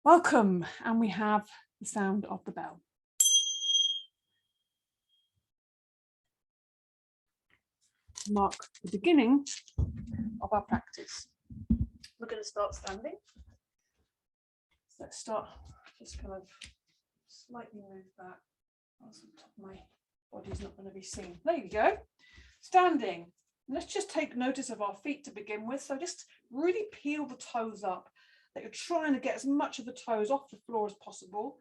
Welcome, and we have the sound of the bell. Mark the beginning of our practice. We're going to start standing. So let's start, just kind of slightly move that. Else the top of my body's not going to be seen. There you go. Standing. Let's just take notice of our feet to begin with. So just really peel the toes up. That you're trying to get as much of the toes off the floor as possible.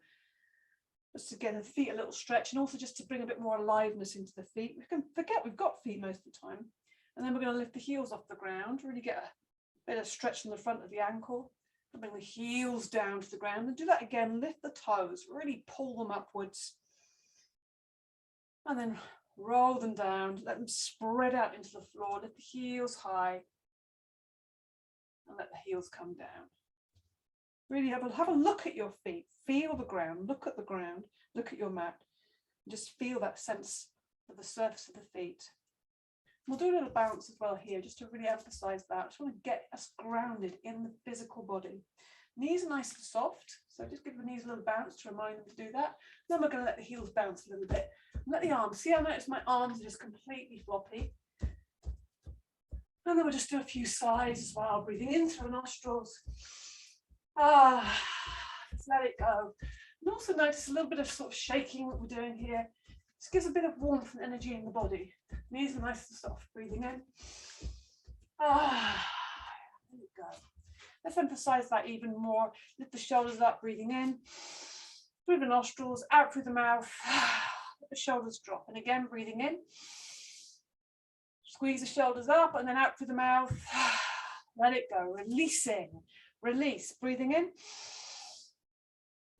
Just to get the feet a little stretch, and also just to bring a bit more aliveness into the feet. We can forget we've got feet most of the time. And then we're going to lift the heels off the ground, really get a bit of stretch from the front of the ankle, and bring the heels down to the ground. And do that again, lift the toes, really pull them upwards. And then roll them down, let them spread out into the floor, lift the heels high, and let the heels come down. Really have a look at your feet, feel the ground, look at your mat, and just feel that sense of the surface of the feet. We'll do a little bounce as well here, just to really emphasize that. I just want to get us grounded in the physical body. Knees are nice and soft, so just give the knees a little bounce to remind them to do that. Then we're going to let the heels bounce a little bit. And let the arms, see, I notice my arms are just completely floppy. And then we'll just do a few sighs as well, breathing in through the nostrils. Just let it go. And also notice a little bit of sort of shaking that we're doing here. This gives a bit of warmth and energy in the body. Knees are nice and soft, breathing in. There you go. Let's emphasize that even more. Lift the shoulders up, breathing in. Through the nostrils, out through the mouth. Let the shoulders drop. And again, breathing in. Squeeze the shoulders up and then out through the mouth. Let it go, releasing. Release, breathing in.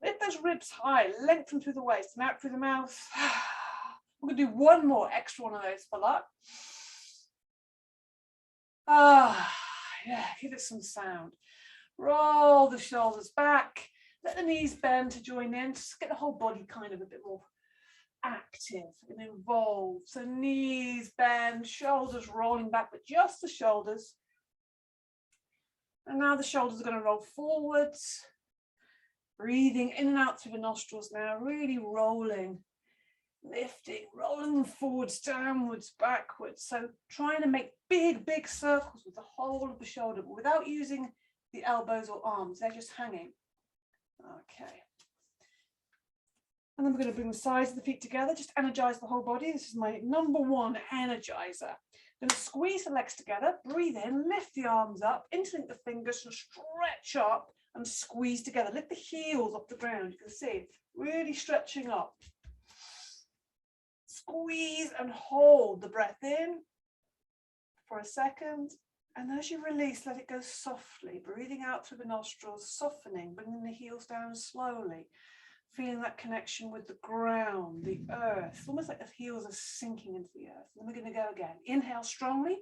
Lift those ribs high, lengthen through the waist and out through the mouth. We're going to do one more extra one of those for luck. Yeah, give it some sound. Roll the shoulders back. Let the knees bend to join in. Just get the whole body kind of a bit more active and involved. So knees bend, shoulders rolling back, but just the shoulders. And now the shoulders are going to roll forwards, breathing in and out through the nostrils now, really rolling, lifting, rolling them forwards, downwards, backwards. So trying to make big, big circles with the whole of the shoulder, but without using the elbows or arms, they're just hanging. Okay. And then we're going to bring the sides of the feet together, just energize the whole body. This is my number one energizer. I'm going to squeeze the legs together, breathe in, lift the arms up, interlink the fingers and stretch up and squeeze together. Lift the heels off the ground. You can see really stretching up. Squeeze and hold the breath in for a second. And as you release, let it go softly, breathing out through the nostrils, softening, bringing the heels down slowly. Feeling that connection with the ground, the earth, almost like the heels are sinking into the earth. And then we're going to go again. Inhale strongly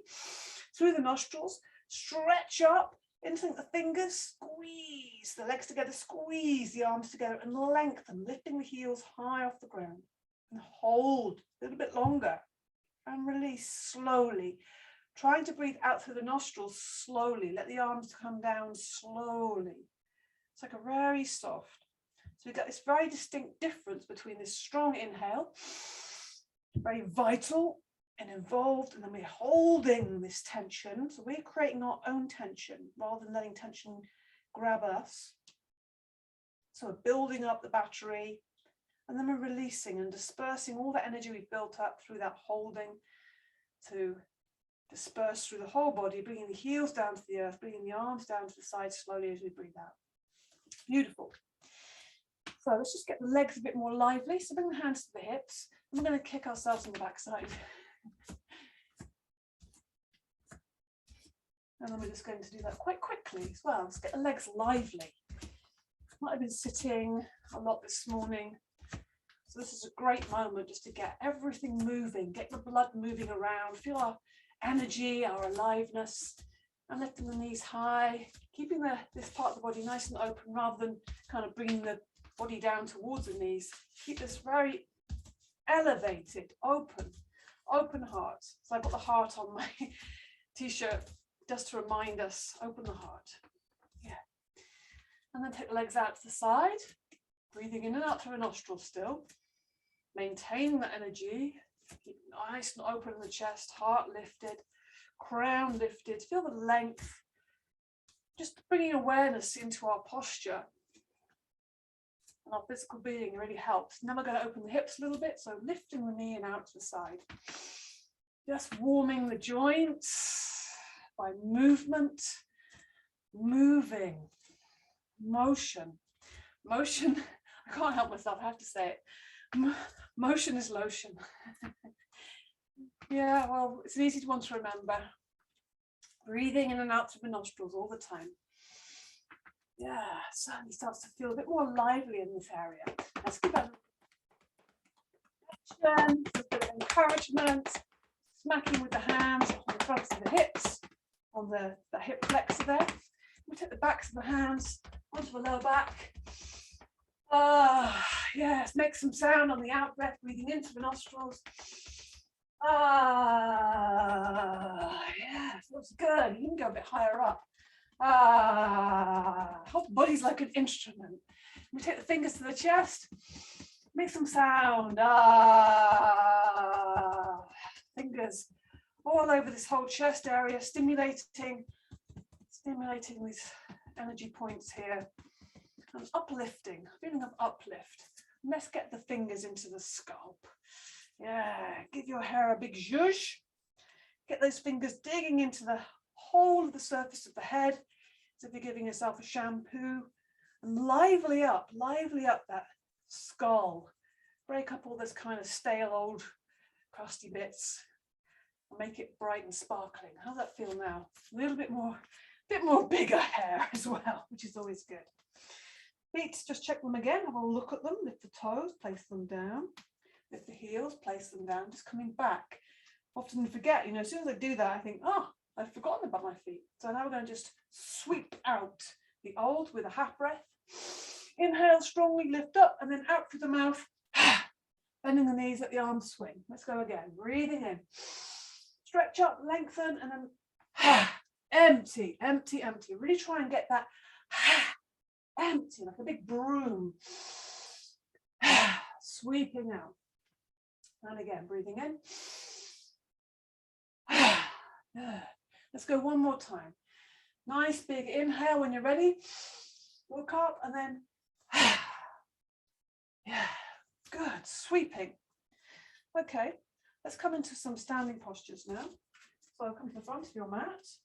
through the nostrils, stretch up, interlink the fingers, squeeze the legs together, squeeze the arms together and lengthen, lifting the heels high off the ground. And hold a little bit longer and release slowly. Trying to breathe out through the nostrils slowly. Let the arms come down slowly. It's like a very soft. So we've got this very distinct difference between this strong inhale, very vital and involved, and then we're holding this tension. So we're creating our own tension rather than letting tension grab us. So we're building up the battery, and then we're releasing and dispersing all the energy we've built up through that holding to disperse through the whole body, bringing the heels down to the earth, bringing the arms down to the side slowly as we breathe out. Beautiful. So let's just get the legs a bit more lively. So bring the hands to the hips. And we're going to kick ourselves on the backside. And then we're just going to do that quite quickly as well. Let's get the legs lively. Might have been sitting a lot this morning. So this is a great moment just to get everything moving, get the blood moving around, feel our energy, our aliveness, and lifting the knees high, keeping this part of the body nice and open rather than kind of bringing the body down towards the knees. Keep this very elevated, open heart. So I've got the heart on my t-shirt just to remind us, open the heart. Yeah. And then take the legs out to the side, breathing in and out through the nostrils still. Maintain that energy. Keep nice and open in the chest, heart lifted, crown lifted. Feel the length. Just bringing awareness into our posture and our physical being really helps. Now we're going to open the hips a little bit, so lifting the knee and out to the side. Just warming the joints by movement, moving, motion. Motion, I can't help myself, I have to say it. Motion is lotion. Yeah, well, it's an easy one to remember. Breathing in and out through the nostrils all the time. Yeah, certainly starts to feel a bit more lively in this area. Let's give that a bit of encouragement, smacking with the hands on the fronts of the hips, on the hip flexor there. We take the backs of the hands onto the lower back. Yes, make some sound on the out breath, breathing into the nostrils. Yeah, feels good. You can go a bit higher up. Whole body's like an instrument. We take the fingers to the chest, make some sound. Fingers all over this whole chest area, stimulating these energy points here. And uplifting, feeling of uplift. And let's get the fingers into the scalp. Yeah, give your hair a big zhuzh. Get those fingers digging into the whole of the surface of the head, as if you're giving yourself a shampoo. And lively up that skull. Break up all those kind of stale old crusty bits and make it bright and sparkling. How's that feel now? A little bit more bigger hair as well, which is always good. Feet, just check them again, have a look at them, lift the toes, place them down, lift the heels, place them down, just coming back. Often forget, as soon as I do that, I think, I've forgotten about my feet. So now we're going to just sweep out the old with a half breath. Inhale, strongly lift up, and then out through the mouth, bending the knees, let the arms swing. Let's go again, breathing in. Stretch up, lengthen, and then empty, empty, empty. Really try and get that empty, like a big broom. Sweeping out. And again, breathing in. Let's go one more time. Nice big inhale when you're ready. Look up and then yeah, good, sweeping. Okay, let's come into some standing postures now. So come to the front of your mat.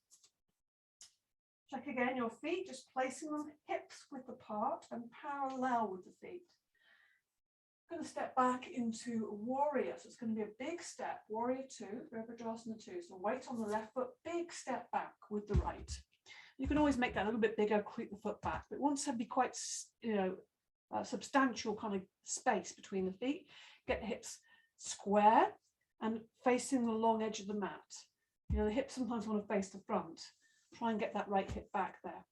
Check again your feet, just placing them hips width apart and parallel with the feet. I'm going to step back into warrior. So it's going to be a big step, warrior 2, Ragdoll 2. So weight on the left foot, big step back with the right. You can always make that a little bit bigger, creep the foot back, but it wants to be quite, substantial kind of space between the feet. Get the hips square and facing the long edge of the mat. The hips sometimes want to face the front. Try and get that right hip back there.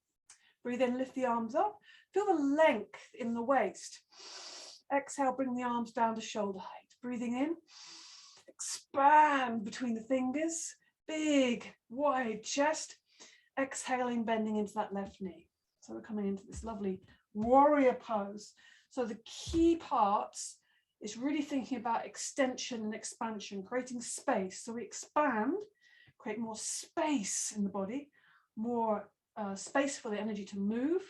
Breathe in, lift the arms up. Feel the length in the waist. Exhale, bring the arms down to shoulder height. Breathing in, expand between the fingers. Big, wide chest. Exhaling, bending into that left knee. So we're coming into this lovely warrior pose. So the key parts is really thinking about extension and expansion, creating space. So we expand, create more space in the body, more space for the energy to move.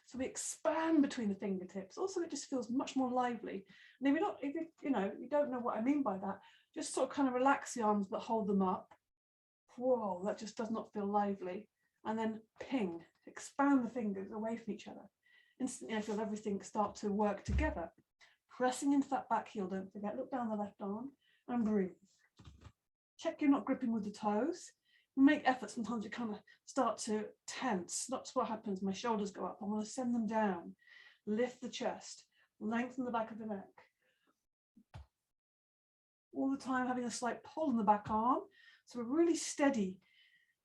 So we expand between the fingertips. Also, it just feels much more lively. And if you don't know what I mean by that, just sort of kind of relax the arms but hold them up. Whoa, that just does not feel lively. And then ping, expand the fingers away from each other. Instantly, I feel everything start to work together. Pressing into that back heel, don't forget. Look down the left arm and breathe. Check you're not gripping with the toes. Make effort, sometimes you kind of start to tense. That's what happens. My shoulders go up. I want to send them down. Lift the chest. Lengthen the back of the neck. All the time having a slight pull in the back arm. So we're really steady.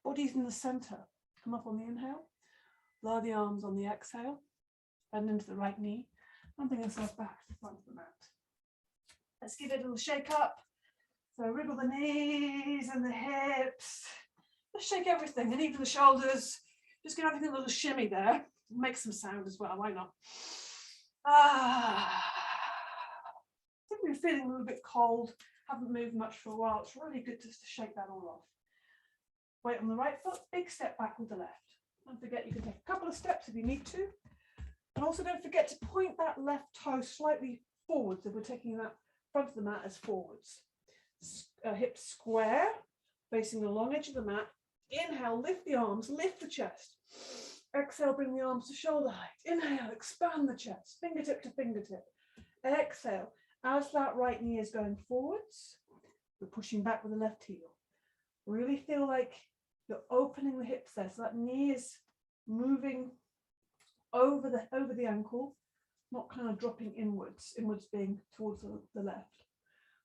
Body's in the center. Come up on the inhale. Lower the arms on the exhale. Bend into the right knee. And bring yourself back to the front of the mat. Let's give it a little shake up. So wriggle the knees and the hips. Just shake everything, and even the shoulders. Just give everything a little shimmy there. Make some sound as well, why not? I think we're feeling a little bit cold, haven't moved much for a while. It's really good just to shake that all off. Weight on the right foot, big step back with the left. Don't forget you can take a couple of steps if you need to. And also don't forget to point that left toe slightly forwards if we're taking that front of the mat as forwards. Hips square, facing the long edge of the mat. Inhale, lift the arms, lift the chest. Exhale, bring the arms to shoulder height. Inhale, expand the chest, fingertip to fingertip. Exhale, as that right knee is going forwards, we're pushing back with the left heel. Really feel like you're opening the hips there, so that knee is moving over the ankle, not kind of dropping inwards being towards the left.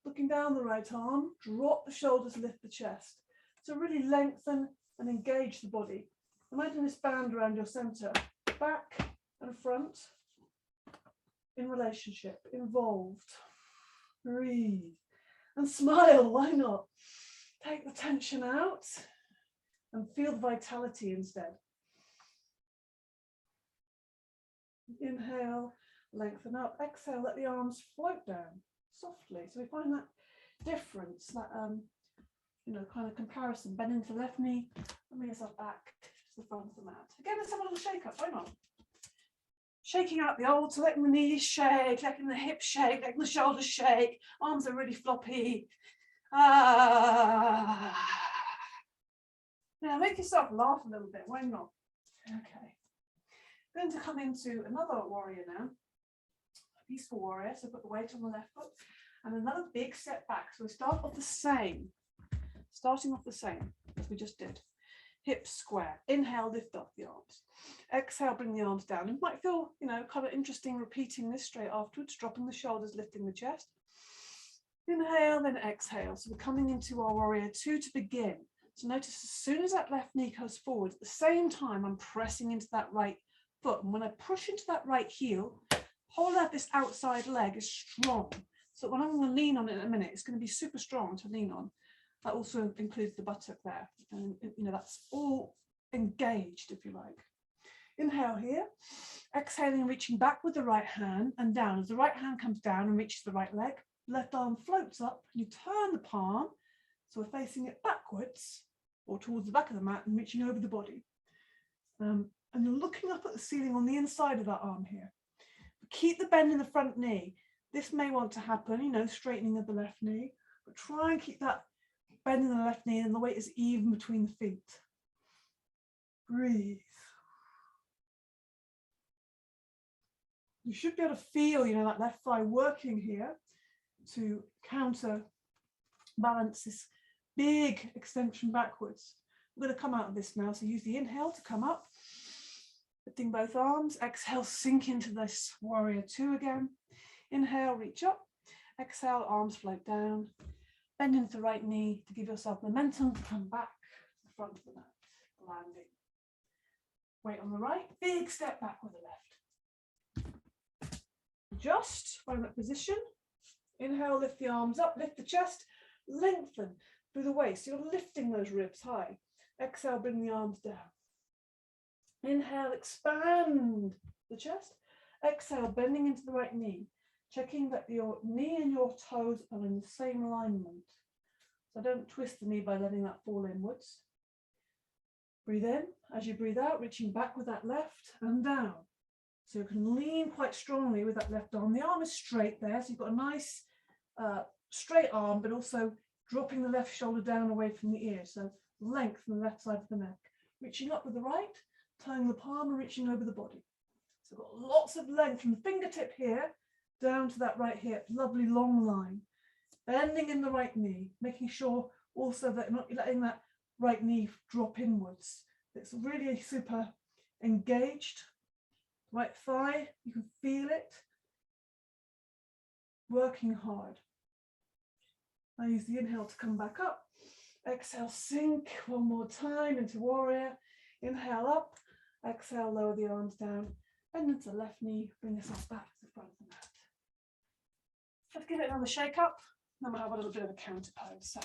Looking down the right arm, drop the shoulders, lift the chest. So really lengthen and engage the body. Imagine this band around your center, back and front, in relationship, involved. Breathe and smile, why not? Take the tension out and feel the vitality instead. Inhale, lengthen up. Exhale, let the arms float down softly. So we find that difference, that kind of comparison. Bend into the left knee, and bring yourself back to the front of the mat. Again, let's have a little shake up. Why not? Shaking out the old, so letting the knees shake, letting the hips shake, letting the shoulders shake. Arms are really floppy. Now make yourself laugh a little bit. Why not? Okay. Going to come into another warrior now. A peaceful warrior. So put the weight on the left foot and another big step back. So we start off the same. Starting off the same as we just did. Hips square. Inhale, lift up the arms. Exhale, bring the arms down. It might feel, kind of interesting repeating this straight afterwards, dropping the shoulders, lifting the chest. Inhale, then exhale. So we're coming into our warrior two to begin. So notice as soon as that left knee goes forward, at the same time, I'm pressing into that right foot. And when I push into that right heel, hold out this outside leg is strong. So when I'm going to lean on it in a minute, it's going to be super strong to lean on. That also includes the buttock there. And that's all engaged, if you like. Inhale here. Exhaling, reaching back with the right hand and down. As the right hand comes down and reaches the right leg, left arm floats up. You turn the palm. So we're facing it backwards or towards the back of the mat and reaching over the body. And you're looking up at the ceiling on the inside of that arm here. Keep the bend in the front knee. This may want to happen, straightening of the left knee, but try and keep that bend in the left knee and the weight is even between the feet. Breathe. You should be able to feel, that left thigh working here to counterbalance this big extension backwards. We're going to come out of this now, so use the inhale to come up, lifting both arms. Exhale, sink into this warrior two again. Inhale, reach up. Exhale, arms float down. Bend into the right knee to give yourself momentum to come back to the front of the mat, landing. Weight on the right, big step back with the left. Adjust, find that position. Inhale, lift the arms up, lift the chest, lengthen through the waist. You're lifting those ribs high. Exhale, bring the arms down. Inhale, expand the chest. Exhale, bending into the right knee. Checking that your knee and your toes are in the same alignment. So don't twist the knee by letting that fall inwards. Breathe in. As you breathe out, reaching back with that left and down. So you can lean quite strongly with that left arm. The arm is straight there, so you've got a nice straight arm, but also dropping the left shoulder down away from the ear. So length from the left side of the neck. Reaching up with the right, turning the palm and reaching over the body. So got lots of length from the fingertip here down to that right hip. Lovely long line. Bending in the right knee, making sure also that you're not letting that right knee drop inwards. It's really super engaged. Right thigh, you can feel it. Working hard. I use the inhale to come back up. Exhale, sink one more time into warrior. Inhale up. Exhale, lower the arms down. Bend into the left knee. Bring yourself back to the front of the mat. Let's give it another shake up. Then we'll have a little bit of a counter pose. So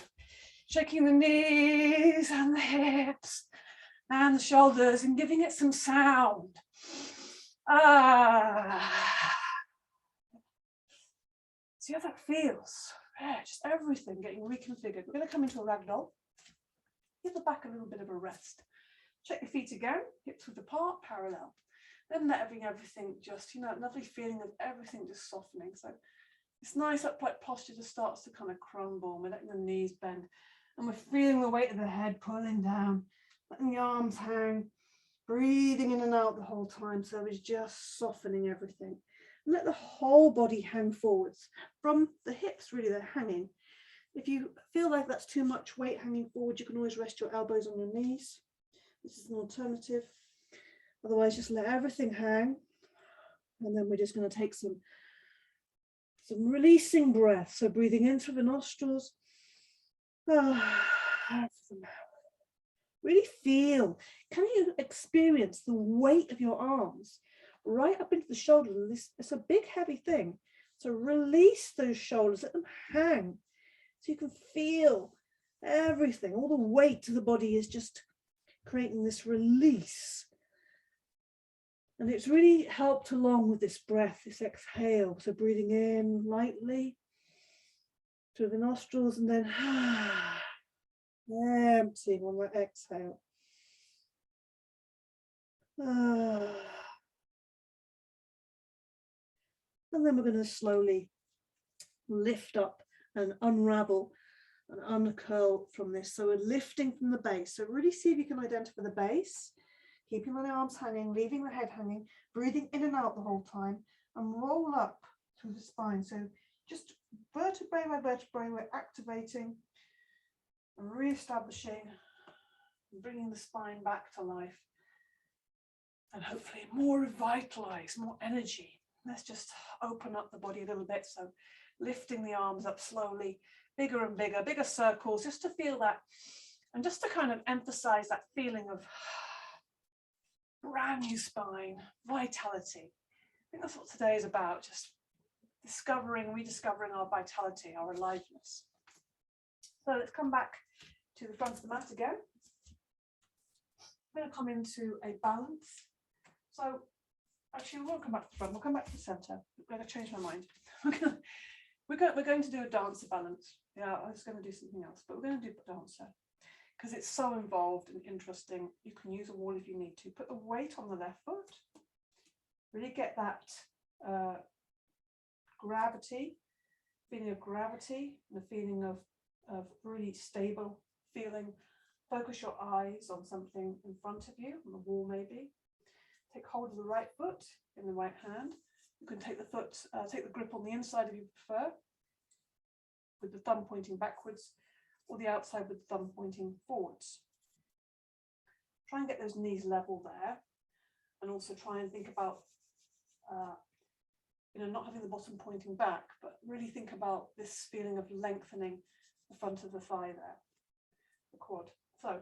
shaking the knees and the hips. and the shoulders, and giving it some sound. Ah. See how that feels? Yeah, just everything getting reconfigured. We're going to come into a ragdoll. Give the back a little bit of a rest. Check your feet again, hips width apart, parallel. Then letting everything just, lovely feeling of everything just softening. So this nice upright posture just starts to kind of crumble. We're letting the knees bend, and we're feeling the weight of the head pulling down, letting the arms hang, breathing in and out the whole time. So it's just softening everything. And let the whole body hang forwards from the hips, really, they're hanging. If you feel like that's too much weight hanging forward, you can always rest your elbows on your knees. This is an alternative. Otherwise, just let everything hang. And then we're just going to take some releasing breath. So breathing in through the nostrils, out through the mouth. Really feel, can you experience the weight of your arms right up into the shoulders? It's a big, heavy thing. So release those shoulders, let them hang. So you can feel everything, all the weight of the body is just creating this release. And it's really helped along with this breath, this exhale. So breathing in lightly through the nostrils and then emptying on that exhale. And then we're going to slowly lift up and unravel and uncurl from this. So we're lifting from the base. So really see if you can identify the base, keeping the arms hanging, leaving the head hanging, breathing in and out the whole time, and roll up through the spine. So just vertebrae by vertebrae, we're activating and re-establishing, bringing the spine back to life, and hopefully more revitalized, more energy. Let's just open up the body a little bit. So lifting the arms up slowly, bigger and bigger, bigger circles, just to feel that, and just to kind of emphasize that feeling of brand new spine, vitality. I think that's what today is about, just discovering, rediscovering our vitality, our aliveness. So let's come back to the front of the mat again. I'm going to come into a balance. So actually, we won't come back to the front, we'll come back to the center. I'm going to change my mind. We're going to do a dancer balance. Yeah, I was going to do something else, but we're going to do dancer because it's so involved and interesting. You can use a wall if you need to. Put the weight on the left foot. Really get that gravity, feeling of gravity, the feeling of really stable feeling. Focus your eyes on something in front of you, on the wall maybe. Take hold of the right foot in the right hand. You can take the foot, take the grip on the inside if you prefer, with the thumb pointing backwards, or the outside with the thumb pointing forwards. Try and get those knees level there, and also try and think about, not having the bottom pointing back, but really think about this feeling of lengthening the front of the thigh there, the quad. So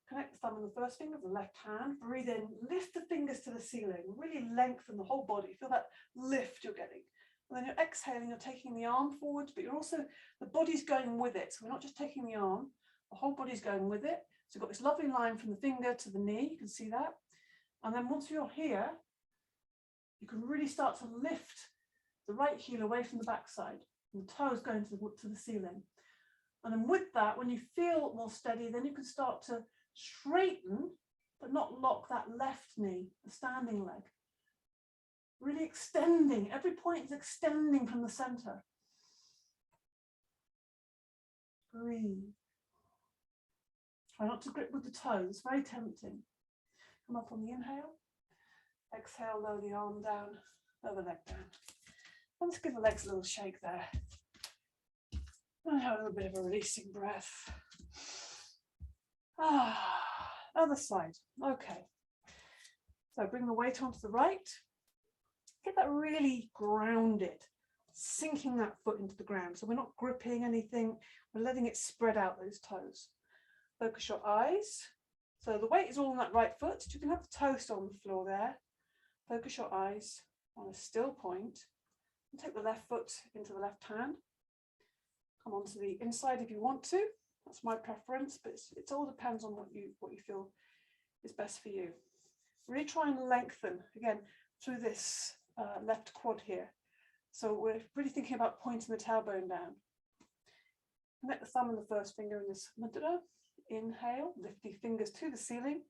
connect the thumb and the first finger of the left hand, breathe in, lift the fingers to the ceiling, really lengthen the whole body, feel that lift you're getting. And then you're exhaling, you're taking the arm forward, but you're also, the body's going with it. So we're not just taking the arm, the whole body's going with it. So you've got this lovely line from the finger to the knee, you can see that. And then once you're here, you can really start to lift the right heel away from the backside, and the toes going to the ceiling. And then with that, when you feel more steady, then you can start to straighten, but not lock that left knee, the standing leg. Really extending, every point is extending from the center. Breathe. Try not to grip with the toes, it's very tempting. Come up on the inhale. Exhale, lower the arm down, lower the leg down. Let's give the legs a little shake there. And have a little bit of a releasing breath. Other side. Okay. So bring the weight onto the right. Get that really grounded, sinking that foot into the ground. So we're not gripping anything, we're letting it spread out those toes. Focus your eyes. So the weight is all on that right foot. You can have the toes on the floor there. Focus your eyes on a still point. And take the left foot into the left hand. Come onto the inside if you want to. That's my preference, but it all depends on what you feel is best for you. Really try and lengthen, again, through this left quad here. So we're really thinking about pointing the tailbone down. Connect the thumb and the first finger in this mudra. Inhale, lift the fingers to the ceiling.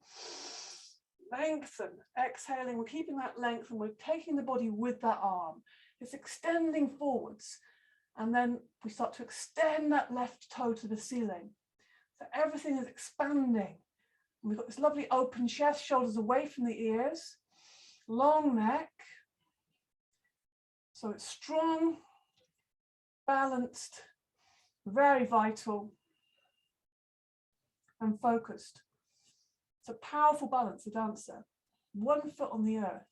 Lengthen, exhaling, we're keeping that length and we're taking the body with that arm. It's extending forwards. And then we start to extend that left toe to the ceiling. So everything is expanding. And we've got this lovely open chest, shoulders away from the ears, long neck. So it's strong, balanced, very vital, and focused. It's a powerful balance, the dancer. One foot on the earth.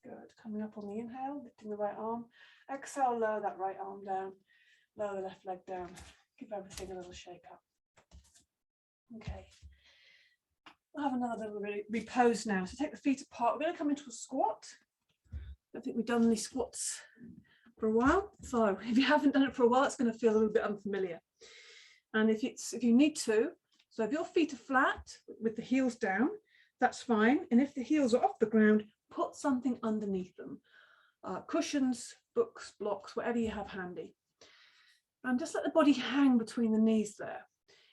Good. Coming up on the inhale, lifting the right arm. Exhale, lower that right arm down. Lower the left leg down. Give everything a little shake up. Okay. We'll have another little repose now. So take the feet apart. We're going to come into a squat. I don't think we've done any squats for a while. So if you haven't done it for a while, it's going to feel a little bit unfamiliar. And if you need to, so if your feet are flat with the heels down, that's fine. And if the heels are off the ground, put something underneath them. Cushions, books, blocks, whatever you have handy. And just let the body hang between the knees there.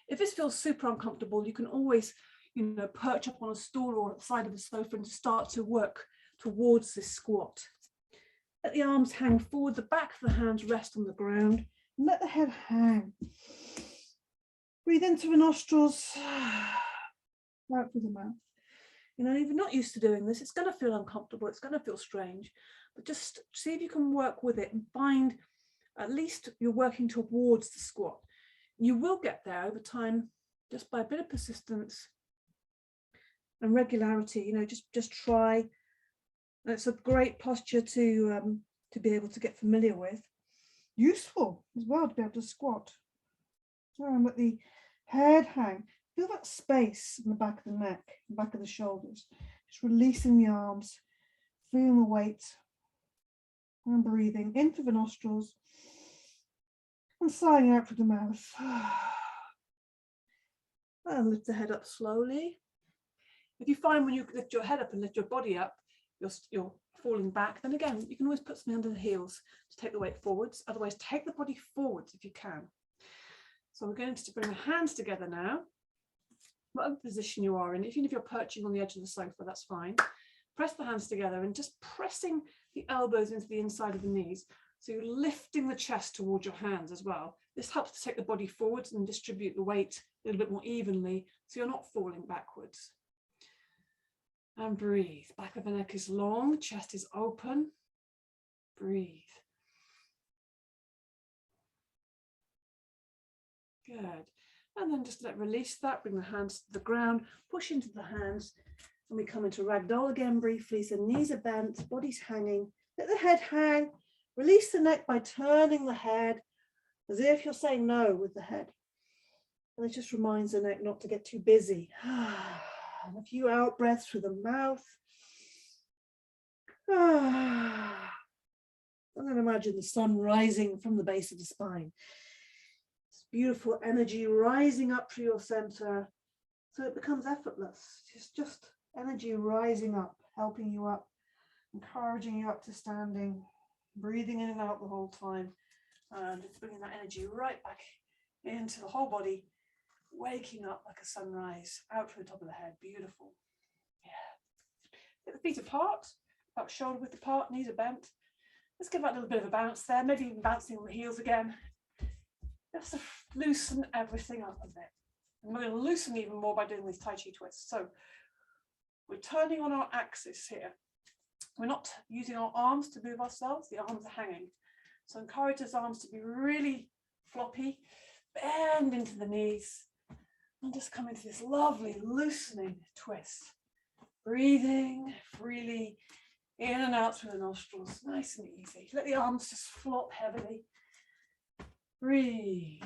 If this feels super uncomfortable, you can always, perch up on a stool or at the side of the sofa and start to work towards this squat. Let the arms hang forward, the back of the hands rest on the ground, and let the head hang. Breathe into the nostrils, out through the mouth. If you're not used to doing this, it's going to feel uncomfortable, it's going to feel strange, but just see if you can work with it and find at least you're working towards the squat. You will get there over time just by a bit of persistence and regularity. Just try. It's a great posture to be able to get familiar with. Useful as well to be able to squat. And let the head hang. Feel that space in the back of the neck, the back of the shoulders. Just releasing the arms, feeling the weight, and breathing in through the nostrils and sighing out through the mouth. And lift the head up slowly. If you find when you lift your head up and lift your body up, you're falling back, then again, you can always put something under the heels to take the weight forwards. Otherwise, take the body forwards if you can. So we're going to bring the hands together now. Whatever position you are in, even if you're perching on the edge of the sofa, that's fine. Press the hands together and just pressing the elbows into the inside of the knees. So you're lifting the chest towards your hands as well. This helps to take the body forwards and distribute the weight a little bit more evenly, so you're not falling backwards. And breathe. Back of the neck is long, chest is open. Breathe. Good. And then just release that, bring the hands to the ground, push into the hands, and we come into Ragdoll again briefly. So knees are bent, body's hanging. Let the head hang. Release the neck by turning the head as if you're saying no with the head. And it just reminds the neck not to get too busy. And a few out breaths through the mouth. And then imagine the sun rising from the base of the spine. It's beautiful energy rising up through your center so it becomes effortless. It's just energy rising up, helping you up, encouraging you up to standing, breathing in and out the whole time, and it's bringing that energy right back into the whole body, waking up like a sunrise, out through the top of the head. Beautiful. Yeah. Get the feet apart, about shoulder width apart, knees are bent. Let's give that a little bit of a bounce there, maybe even bouncing on the heels again. Just to loosen everything up a bit. And we're going to loosen even more by doing these Tai Chi twists. So we're turning on our axis here. We're not using our arms to move ourselves, the arms are hanging. So encourage those arms to be really floppy, bend into the knees, and just come into this lovely loosening twist. Breathing freely in and out through the nostrils, nice and easy. Let the arms just flop heavily. Breathe.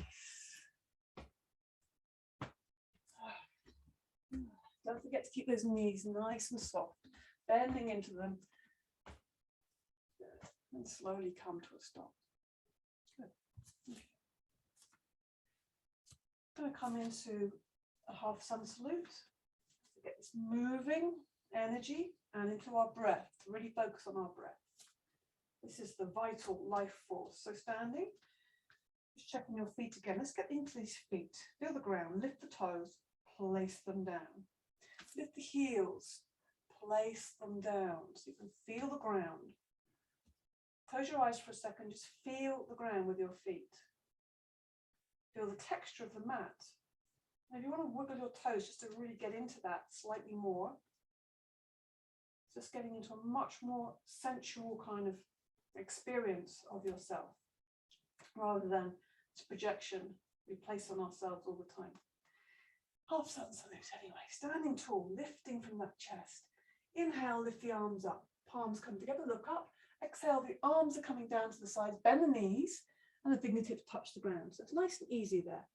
Don't forget to keep those knees nice and soft, bending into them. Good. And slowly come to a stop. Good. Okay. I'm going to come into a half sun salute to get this moving energy and into our breath, to really focus on our breath. This is the vital life force. So standing, just checking your feet again. Let's get into these feet. Feel the ground, lift the toes, place them down. Lift the heels, place them down so you can feel the ground. Close your eyes for a second, just feel the ground with your feet. Feel the texture of the mat. Now, if you want to wiggle your toes just to really get into that slightly more, just getting into a much more sensual kind of experience of yourself, rather than this projection we place on ourselves all the time. Half sun salute anyway, standing tall, lifting from that chest. Inhale, lift the arms up, palms come together, look up. Exhale, the arms are coming down to the sides, bend the knees, and the fingertips touch the ground. So it's nice and easy there.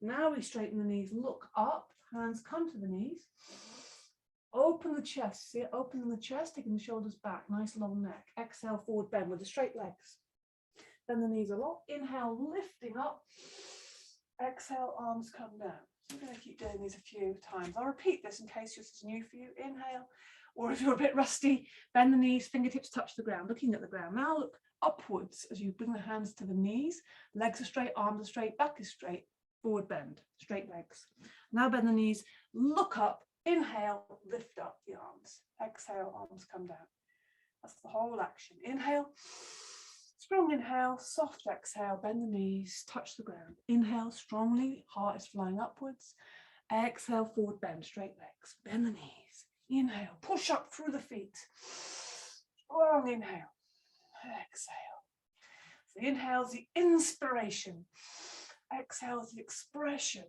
Now we straighten the knees, look up, hands come to the knees. Open the chest, see it opening the chest, taking the shoulders back, nice long neck. Exhale, forward bend with the straight legs. Bend the knees a lot. Inhale, lifting up. Exhale, arms come down. So we're going to keep doing these a few times. I'll repeat this in case this is new for you. Inhale, or if you're a bit rusty, bend the knees, fingertips touch the ground, looking at the ground. Now look upwards as you bring the hands to the knees. Legs are straight, arms are straight, back is straight. Forward bend, straight legs. Now bend the knees, look up. Inhale, lift up the arms. Exhale, arms come down. That's the whole action. Inhale, strong inhale, soft exhale, bend the knees, touch the ground. Inhale strongly, heart is flying upwards. Exhale, forward bend, straight legs. Bend the knees. Inhale, push up through the feet. Strong inhale. Exhale. So inhale is the inspiration. Exhale is the expression.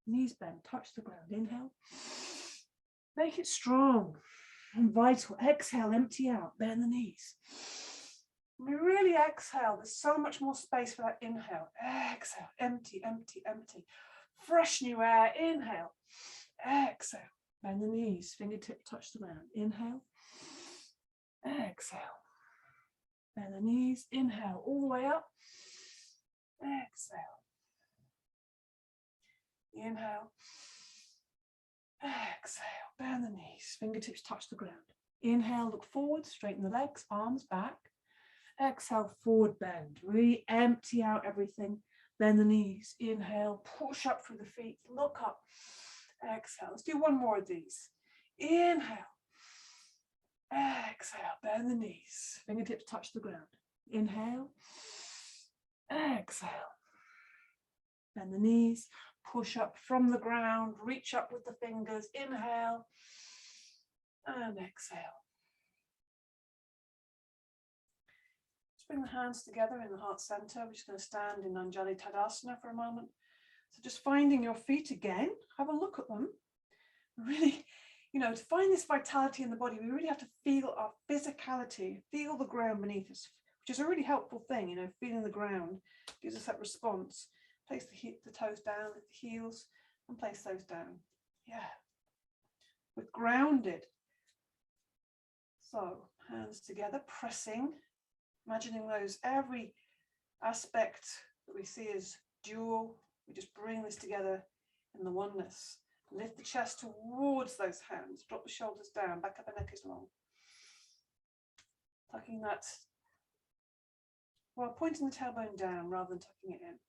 Knees bend, touch the ground. Inhale. Make it strong and vital. Exhale, empty out, bend the knees. When we really exhale, there's so much more space for that inhale. Exhale, empty, empty, empty. Fresh new air. Inhale. Exhale. Bend the knees. Fingertip touch the ground. Inhale. Exhale. Bend the knees. Inhale all the way up. Exhale. Inhale. Exhale. Bend the knees. Fingertips touch the ground. Inhale, look forward, straighten the legs, arms back. Exhale, forward bend. Really empty out everything. Bend the knees. Inhale, push up through the feet, look up. Exhale. Let's do one more of these. Inhale. Exhale. Bend the knees. Fingertips touch the ground. Inhale. Exhale. Bend the knees. Push up from the ground. Reach up with the fingers. Inhale. And exhale. Just bring the hands together in the heart center. We're just going to stand in Angeli Tadasana for a moment. So just finding your feet again, have a look at them. Really, to find this vitality in the body, we really have to feel our physicality, feel the ground beneath us, which is a really helpful thing, feeling the ground gives us that response. Place the toes down, the heels, and place those down. Yeah. We're grounded. So, hands together, pressing, imagining every aspect that we see as dual. We just bring this together in the oneness. Lift the chest towards those hands. Drop the shoulders down. Back of the neck is long. Tucking that, pointing the tailbone down rather than tucking it in.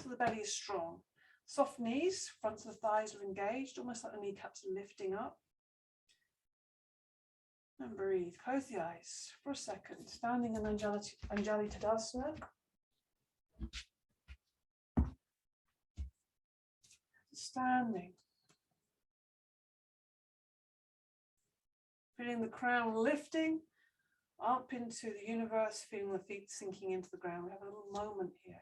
So the belly is strong. Soft knees, fronts of the thighs are engaged, almost like the kneecaps are lifting up. And breathe. Close the eyes for a second. Standing in Angeli Tadasana. Standing. Feeling the crown lifting up into the universe, feeling the feet sinking into the ground. We have a little moment here.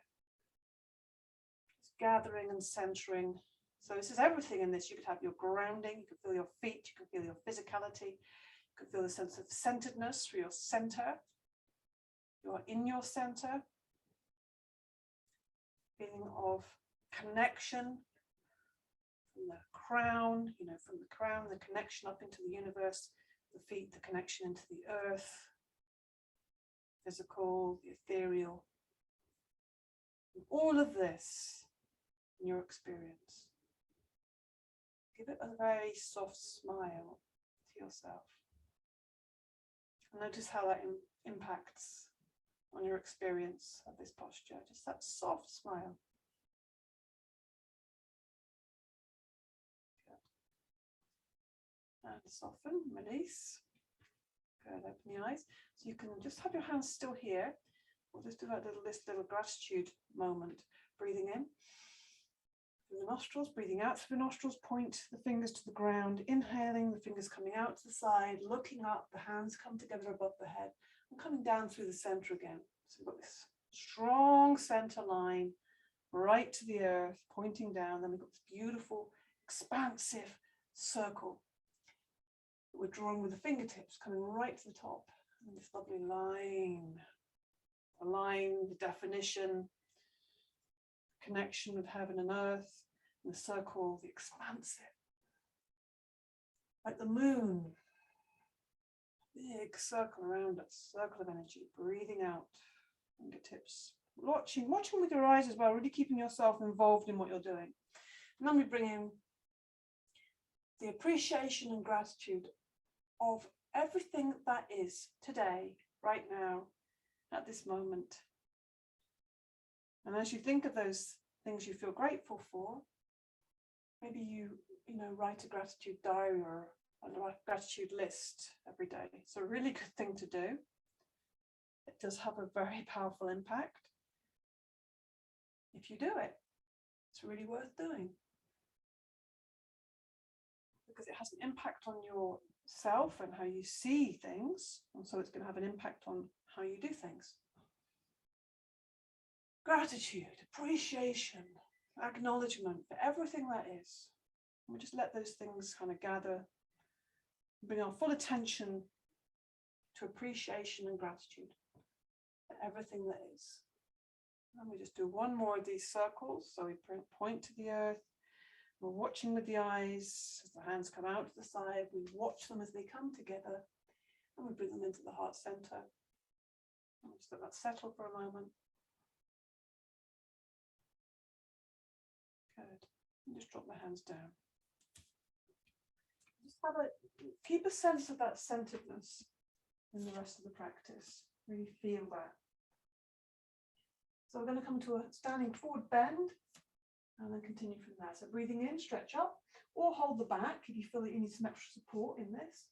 Just gathering and centering. So this is everything in this. You could have your grounding, you could feel your feet, you could feel your physicality, you could feel the sense of centeredness for your center. You are in your center. Feeling of connection from the crown, from the crown, the connection up into the universe. The feet, the connection into the earth, physical, the ethereal. And all of this in your experience. Give it a very soft smile to yourself. And notice how that impacts on your experience of this posture. Just that soft smile. Good. And soften, release. Good, open the eyes. So you can just have your hands still here. We'll just do that little gratitude moment. Breathing in through the nostrils, breathing out through the nostrils, point the fingers to the ground, inhaling, the fingers coming out to the side, looking up, the hands come together above the head, and coming down through the center again. So we've got this strong center line right to the earth, pointing down. Then we've got this beautiful, expansive circle that we're drawing with the fingertips, coming right to the top. And this lovely line, the line, the definition, connection with heaven and earth, and the circle, the expansive. Like the moon, big circle around us, circle of energy, breathing out, fingertips, watching with your eyes as well, really keeping yourself involved in what you're doing. And then we bring in the appreciation and gratitude of everything that is today, right now, at this moment. And as you think of those things you feel grateful for, maybe you write a gratitude diary or a gratitude list every day. It's a really good thing to do. It does have a very powerful impact. If you do it, it's really worth doing. Because it has an impact on yourself and how you see things. And so it's going to have an impact on how you do things. Gratitude, appreciation, acknowledgement for everything that is. And we just let those things kind of gather, bring our full attention to appreciation and gratitude for everything that is. And we just do one more of these circles. So we point to the earth. We're watching with the eyes as the hands come out to the side. We watch them as they come together, and we bring them into the heart center. And just let that settle for a moment. Good. And just drop the hands down. Just keep a sense of that centeredness in the rest of the practice. Really feel that. So we're going to come to a standing forward bend and then continue from there. So breathing in, stretch up, or hold the back if you feel that you need some extra support in this.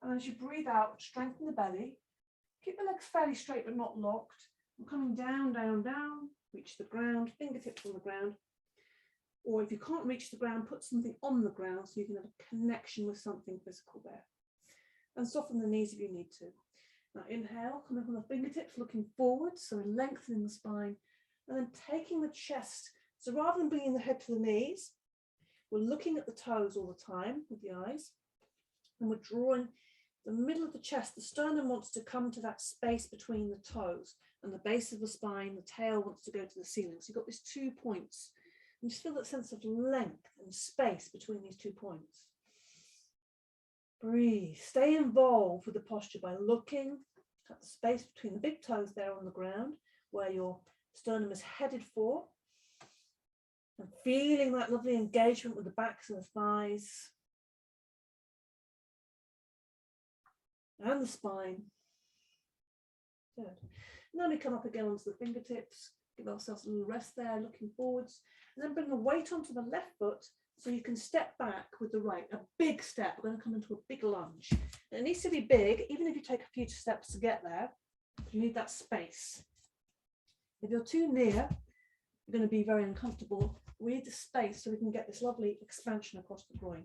And as you breathe out, strengthen the belly. Keep the legs fairly straight but not locked. And coming down, down, down, reach the ground, fingertips on the ground. Or if you can't reach the ground, put something on the ground so you can have a connection with something physical there. And soften the knees if you need to. Now inhale, coming from the fingertips, looking forward, so lengthening the spine, and then taking the chest. So rather than bringing the head to the knees, we're looking at the toes all the time with the eyes, and we're drawing the middle of the chest. The sternum wants to come to that space between the toes, and the base of the spine, the tail wants to go to the ceiling. So you've got these 2 points, and just feel that sense of length and space between these 2 points. Breathe, stay involved with the posture by looking at the space between the big toes there on the ground, where your sternum is headed for, and feeling that lovely engagement with the backs of the thighs and the spine. Good. And then we come up again onto the fingertips, give ourselves a little rest there, looking forwards, and then bring the weight onto the left foot so you can step back with the right, a big step. We're going to come into a big lunge. And it needs to be big, even if you take a few steps to get there, you need that space. If you're too near, you're going to be very uncomfortable. We need the space so we can get this lovely expansion across the groin.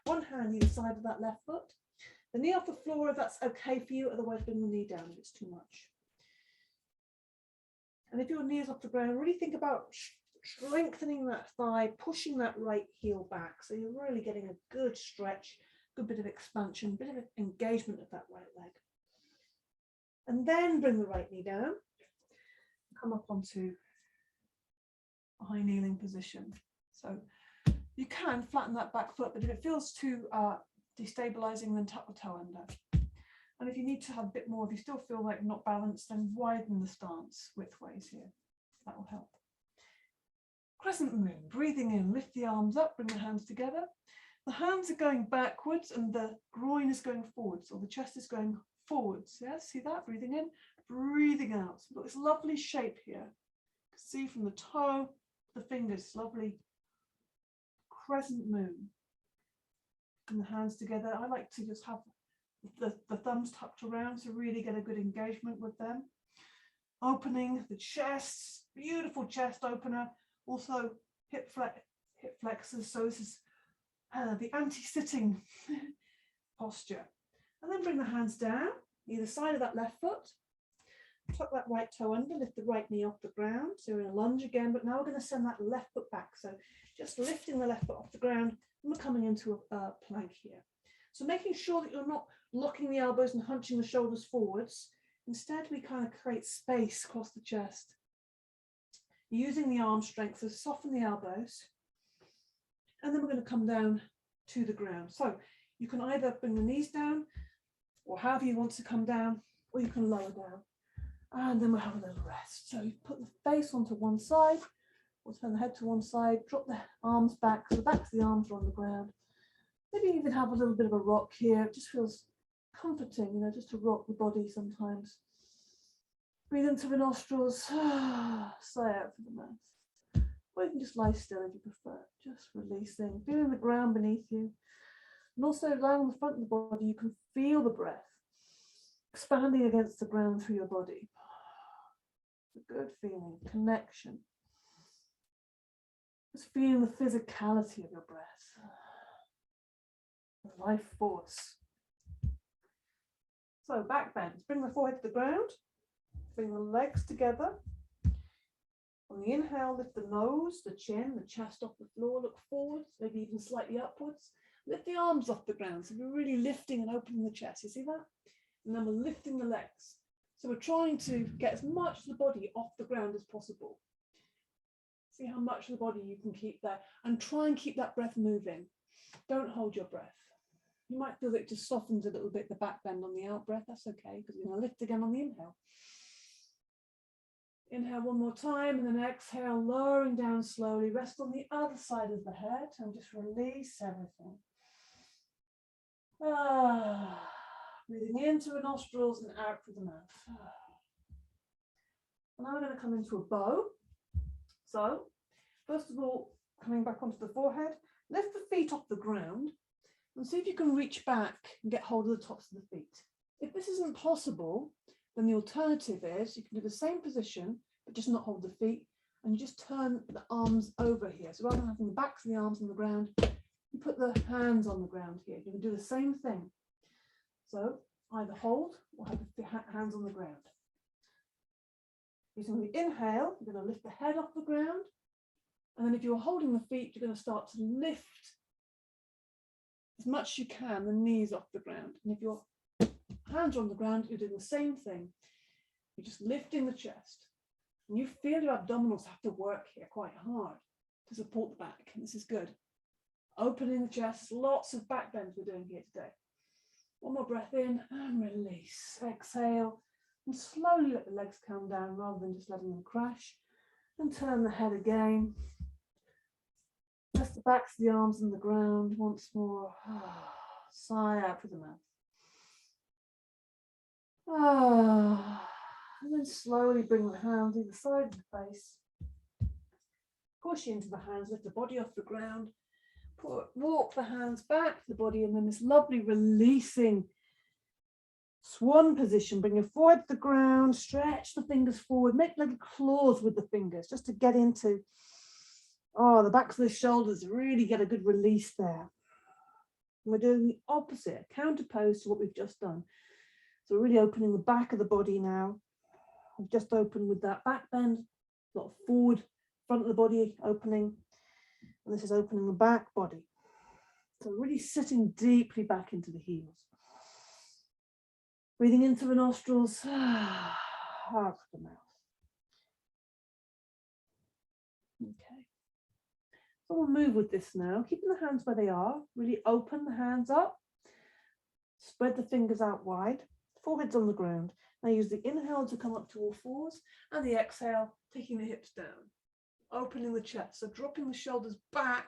One hand either side of that left foot. The knee off the floor if that's okay for you, otherwise bring the knee down if it's too much. And if your knee is off the ground, really think about strengthening that thigh, pushing that right heel back. So you're really getting a good stretch, good bit of expansion, bit of engagement of that right leg. And then bring the right knee down. Come up onto a high kneeling position. So you can flatten that back foot, but if it feels too destabilizing, then tuck the toe under. And if you need to have a bit more, if you still feel like not balanced, then widen the stance widthways here. That will help. Crescent Moon, breathing in, lift the arms up, bring the hands together. the hands are going backwards and the groin is going forwards, or the chest is going forwards. Yeah, see that? Breathing in, breathing out. So we've got this lovely shape here. You can see from the toe to the fingers, lovely crescent moon. And the hands together. I like to just have the thumbs tucked around to really get a good engagement with them. Opening the chest, beautiful chest opener. Also hip flexors. So this is the anti-sitting posture. And then bring the hands down, either side of that left foot. Tuck that right toe under, lift the right knee off the ground. So we're in a lunge again, but now we're going to send that left foot back. So just lifting the left foot off the ground, and we're coming into a plank here. So making sure that you're not locking the elbows and hunching the shoulders forwards. Instead, we kind of create space across the chest. Using the arm strength to soften the elbows. And then we're going to come down to the ground. So you can either bring the knees down, or however you want to come down, or you can lower down. And then we'll have a little rest. So you put the face onto one side, or turn the head to one side, drop the arms back, so the backs of the arms are on the ground. Maybe even have a little bit of a rock here. It just feels comforting, you know, just to rock the body sometimes. Breathe into the nostrils, sigh out through the mouth. Or you can just lie still if you prefer, just releasing, feeling the ground beneath you. And also lying on the front of the body, you can feel the breath expanding against the ground through your body. A good feeling, connection. Just feeling the physicality of your breath, the life force. So back bends, bring the forehead to the ground, bring the legs together. On the inhale, lift the nose, the chin, the chest off the floor, look forwards, maybe even slightly upwards. Lift the arms off the ground, so we're really lifting and opening the chest, you see that? And then we're lifting the legs. So we're trying to get as much of the body off the ground as possible. See how much of the body you can keep there, and try and keep that breath moving. Don't hold your breath. You might feel that it just softens a little bit, the back bend on the out breath. That's okay, because we're going to lift again on the inhale. Inhale one more time, and then exhale, lowering down slowly. Rest on the other side of the head and just release everything. Breathing in through the nostrils and out through the mouth. Now we're going to come into a bow. So, first of all, coming back onto the forehead, lift the feet off the ground and see if you can reach back and get hold of the tops of the feet. If this isn't possible, then the alternative is you can do the same position, but just not hold the feet, and you just turn the arms over here. So rather than having the backs of the arms on the ground, you put the hands on the ground here. You can do the same thing. So either hold or have the hands on the ground. Using the inhale, you're going to lift the head off the ground. And then if you're holding the feet, you're going to start to lift as much as you can the knees off the ground. And if your hands are on the ground, you're doing the same thing. You're just lifting the chest. And you feel your abdominals have to work here quite hard to support the back. And this is good. Opening the chest, lots of back bends we're doing here today. One more breath in and release. Exhale and slowly let the legs come down rather than just letting them crash. And turn the head again. Press the backs of the arms on the ground once more. Sigh out through the mouth. And then slowly bring the hands either side of the face. Push into the hands, lift the body off the ground. Walk the hands back to the body, and then this lovely releasing swan position. Bring your forehead to the ground, stretch the fingers forward, make little claws with the fingers just to get into the backs of the shoulders, really get a good release there. And we're doing the opposite, counterpose to what we've just done. So we're really opening the back of the body now. We've just opened with that back bend, a lot of forward, front of the body opening. And this is opening the back body. So really sitting deeply back into the heels. Breathing into the nostrils, out the mouth. Okay. So we'll move with this now, keeping the hands where they are. Really open the hands up. Spread the fingers out wide. Forehead's on the ground. Now use the inhale to come up to all fours, and the exhale, taking the hips down. Opening the chest, so dropping the shoulders back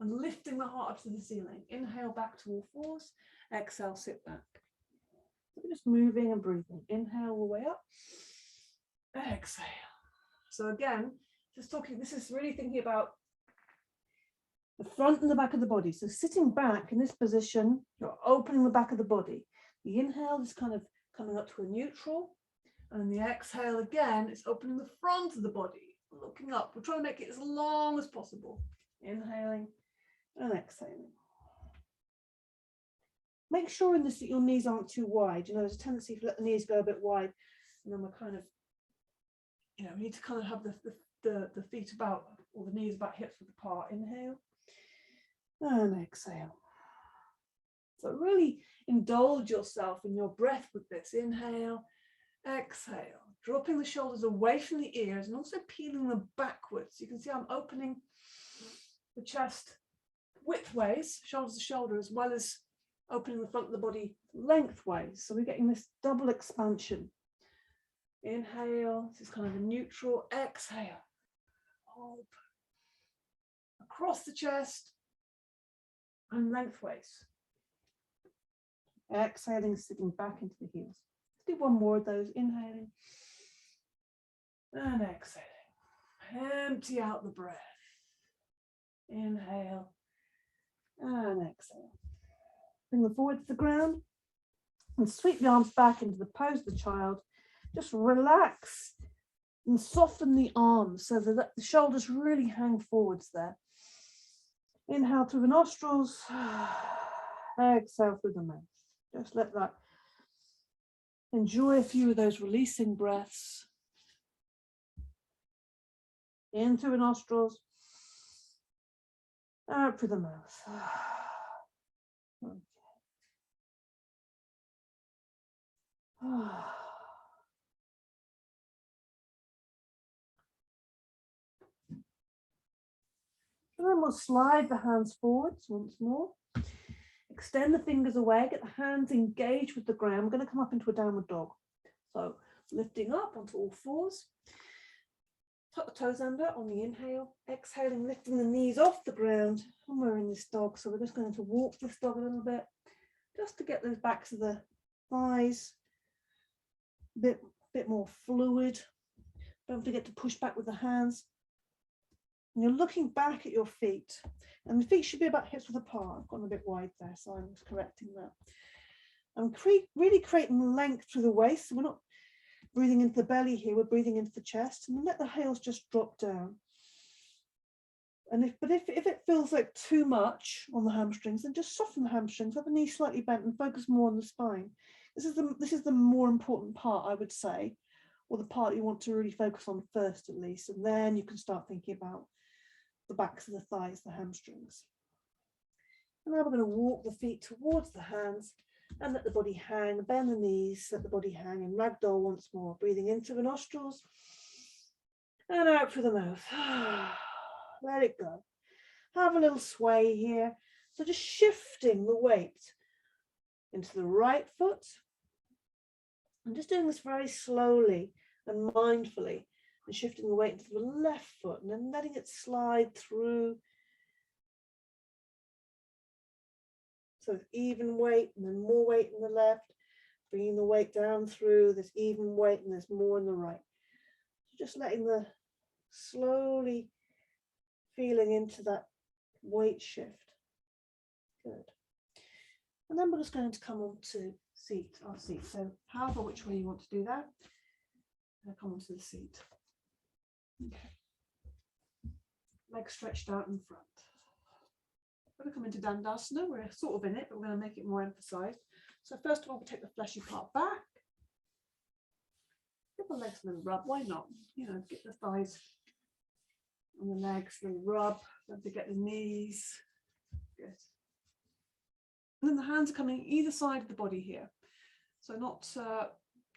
and lifting the heart up to the ceiling. Inhale back to all fours. Exhale, sit back. So we're just moving and breathing. Inhale all the way up. Exhale. So again, just talking, this is really thinking about the front and the back of the body. So sitting back in this position, you're opening the back of the body. The inhale is kind of coming up to a neutral. And the exhale again, it's opening the front of the body, looking up. We're trying to make it as long as possible. Inhaling and exhaling. Make sure in this that your knees aren't too wide. You know, there's a tendency to let the knees go a bit wide. And then we're kind of, you know, we need to kind of have the feet about, or the knees about hips width apart. Inhale and exhale. So really indulge yourself in your breath with this. Inhale, exhale, dropping the shoulders away from the ears and also peeling them backwards. You can see I'm opening the chest widthways, shoulder to shoulder, as well as opening the front of the body lengthways. So we're getting this double expansion. Inhale, this is kind of a neutral. Exhale, open across the chest and lengthways. Exhaling, sitting back into the heels. Let's do one more of those. Inhaling and exhaling. Empty out the breath. Inhale and exhale. Bring the forward to the ground and sweep the arms back into the pose of the child. Just relax and soften the arms so that the shoulders really hang forwards there. Inhale through the nostrils, exhale through the mouth. Just let that, enjoy a few of those releasing breaths. In through the nostrils, out through the mouth. Okay. And then we'll slide the hands forwards once more. Extend the fingers away, get the hands engaged with the ground. We're going to come up into a downward dog. So lifting up onto all fours. Tuck the toes under on the inhale. Exhaling, lifting the knees off the ground. And we're in this dog. So we're just going to walk this dog a little bit, just to get those backs of the thighs a bit more fluid. Don't forget to push back with the hands. And you're looking back at your feet, and the feet should be about hips width apart. I've gone a bit wide there, so I'm just correcting that. I'm really creating length through the waist. So we're not breathing into the belly here, we're breathing into the chest, and then let the heels just drop down. And if it feels like too much on the hamstrings, then just soften the hamstrings, have the knees slightly bent and focus more on the spine. This is the more important part, I would say, or the part you want to really focus on first at least, and then you can start thinking about the backs of the thighs, the hamstrings. And now we're going to walk the feet towards the hands and let the body hang, bend the knees, let the body hang in Ragdoll once more, breathing into the nostrils and out through the mouth. Let it go. Have a little sway here. So just shifting the weight into the right foot and just doing this very slowly and mindfully, and shifting the weight into the left foot and then letting it slide through. So it's even weight and then more weight in the left, bringing the weight down through, there's even weight and there's more in the right. So just letting the slowly feeling into that weight shift. Good. And then we're just going to come on to our seat. So however which way you want to do that, come onto the seat. Okay. Legs stretched out in front. We're going to come into Dandasana. We're sort of in it, but we're going to make it more emphasized. So first of all, we'll take the fleshy part back. Give the legs a little rub. Why not? You know, get the thighs and the legs, a little rub. Don't forget the knees. Good. And then the hands are coming either side of the body here. So not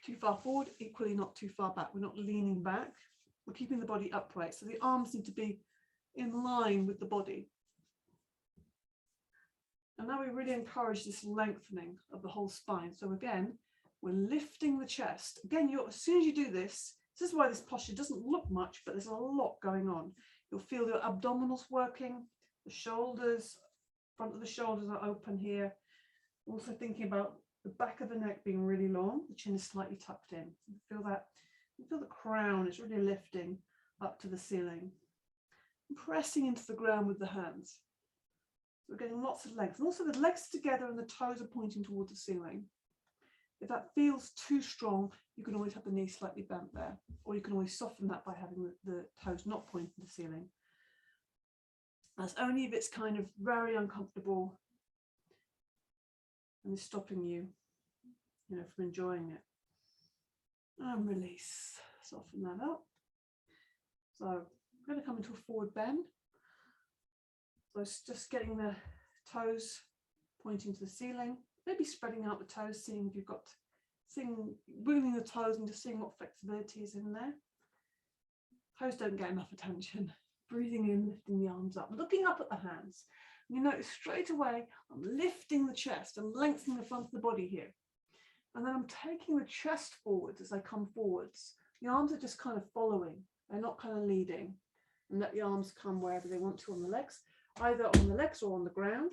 too far forward, equally not too far back. We're not leaning back. We're keeping the body upright. So the arms need to be in line with the body. And now we really encourage this lengthening of the whole spine. So again, we're lifting the chest. Again, as soon as you do this, this is why this posture doesn't look much, but there's a lot going on. You'll feel your abdominals working, The shoulders, front of the shoulders are open here. Also thinking about the back of the neck being really long, the chin is slightly tucked in. You feel that, you feel the crown is really lifting up to the ceiling. And pressing into the ground with the hands. So we're getting lots of length. And also the legs together and the toes are pointing towards the ceiling. If that feels too strong, you can always have the knees slightly bent there. Or you can always soften that by having the toes not pointing to the ceiling. That's only if it's kind of very uncomfortable and is stopping you, from enjoying it. And release, soften that up. So I'm going to come into a forward bend. So it's just getting the toes pointing to the ceiling, maybe spreading out the toes, seeing if you've got, wiggling the toes and just seeing what flexibility is in there. Toes don't get enough attention. Breathing in, lifting the arms up, looking up at the hands. You notice straight away, I'm lifting the chest, I'm lengthening the front of the body here. And then I'm taking the chest forwards as I come forwards. The arms are just kind of following, they're not kind of leading. And let the arms come wherever they want to on the legs, either on the legs or on the ground.